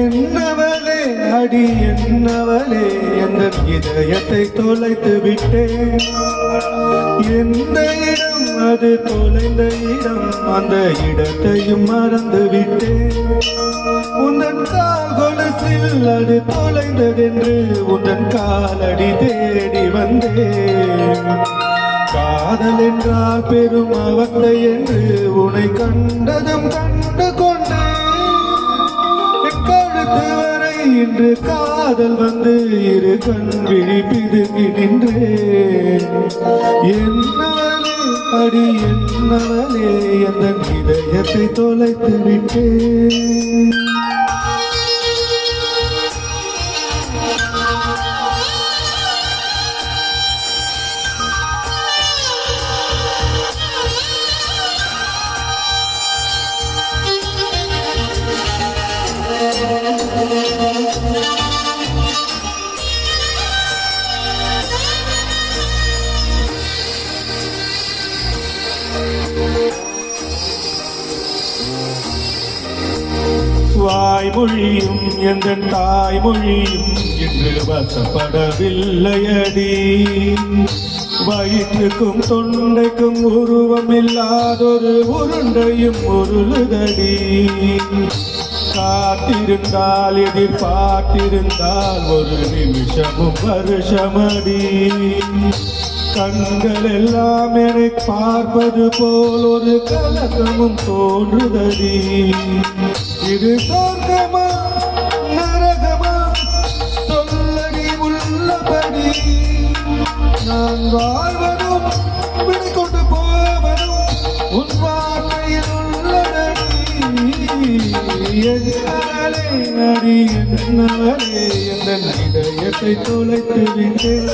என்னவளே அடி என்னவளே எந்த இதயத்தை தொலைத்து விட்டேன். எந்த இடம் அது தொலைந்த இடம், அந்த இடத்தையும் மறந்து விட்டேன். உந்தன் கால் கொலுசில் அது தொலைந்ததென்று உந்தன் காலடி தேடி வந்தேன். காதல் என்றால் பெரும் அவஸ்தை என்று உன்னை கண்டதும் கண்டு கொண்டேன். கழுத்து வரை இன்று காதல் வந்து இரு கண் விழி பிதுங்கி நின்றேன். என்னவளே அடி என்னவளே எந்த இதயத்தை தொலைத்து விட்டேன். வாய்மொழியும் எந்த தாய்மொழியும் என்று வசப்படவில்லையடி. வயிற்றுக்கும் தொண்டைக்கும் உருவம் இல்லாதொரு உருண்டையும் உருளுதடி. காத்திருந்தால் எதிர்பார்த்திருந்தால் ஒரு நிமிஷமும் வருஷமடி. கண்கள் எல்லாம் என்னை பார்ப்பது போல் ஒரு கலக்கமும் தோன்றுதடி. இது சொர்க்கமா நரகமா சொல்லடி உள்ளபடி. நான் வாழ்வதும் விடை கொண்டு போவதும் உன் வார்த்தையில் உள்ளதடி. என்னவளே அடி என்னவளே எந்த இதயத்தை தொலைத்து விட்டேன்.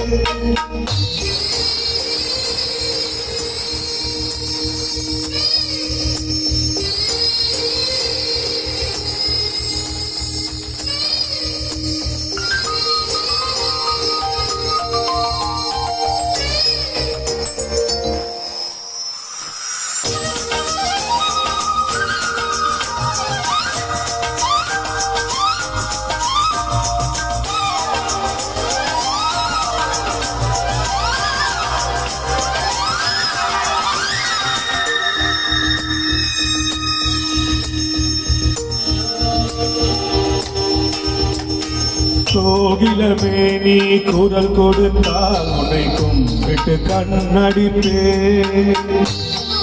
கோகிலமே நீ குரல் கொடுத்தால் உன்னை கும்பிட்டு கண்ணடிப்பேன்.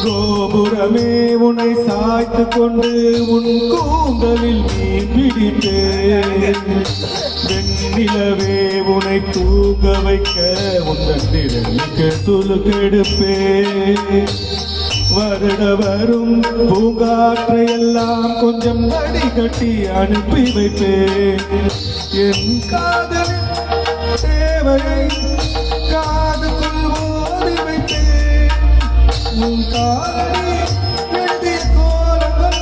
கோபுரமே உன்னை சாய்த்து கொண்டு உன் கூந்தலில் மீன் பிடிப்பேன். வெண்ணிலவே உன்னை தூங்க வைக்க உந்தன் திடலுக்கு துளுக்கெடுப்பேன். வருட வரும் பூங்காற்றை எல்லாம் கொஞ்சம் வடிகட்டி அனுப்பி வைப்பேன். என் காதலின் தேவையை காதுக்குள் ஓடி வைப்பேன். உன் காதலி எழுதிய கோலங்கள்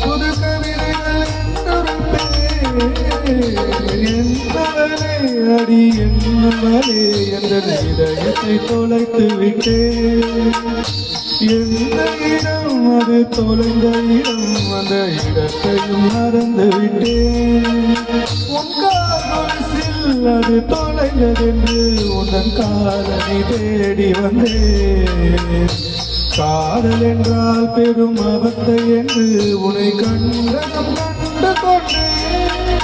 புது கவிதைகள் என்றுரைப்பேன். என்னவளே அடி என்னவளே என்ற இதயத்தை தொலைத்து விட்டேன். எந்த இடம் அது தொலைந்த இடம், அந்த இடத்தையும் மறந்து விட்டேன். உன் காதலில் அது தொலைந்ததென்று உந்தன் காதலை தேடி வந்தேன். காதல் என்றால் பெரும் அவஸ்தை என்று உன்னை கண்டதும் கண்டு கொண்டேன்.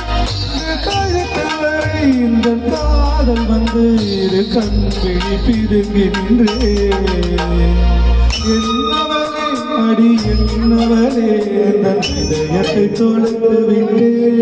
கழுத்து வரை இந்த காதல் வந்து இரு கண் விழி பிதுங்கி நின்றேன். என்னவளே அடி என்னவளே என் இதயத்தை தொலைத்து விட்டேன்.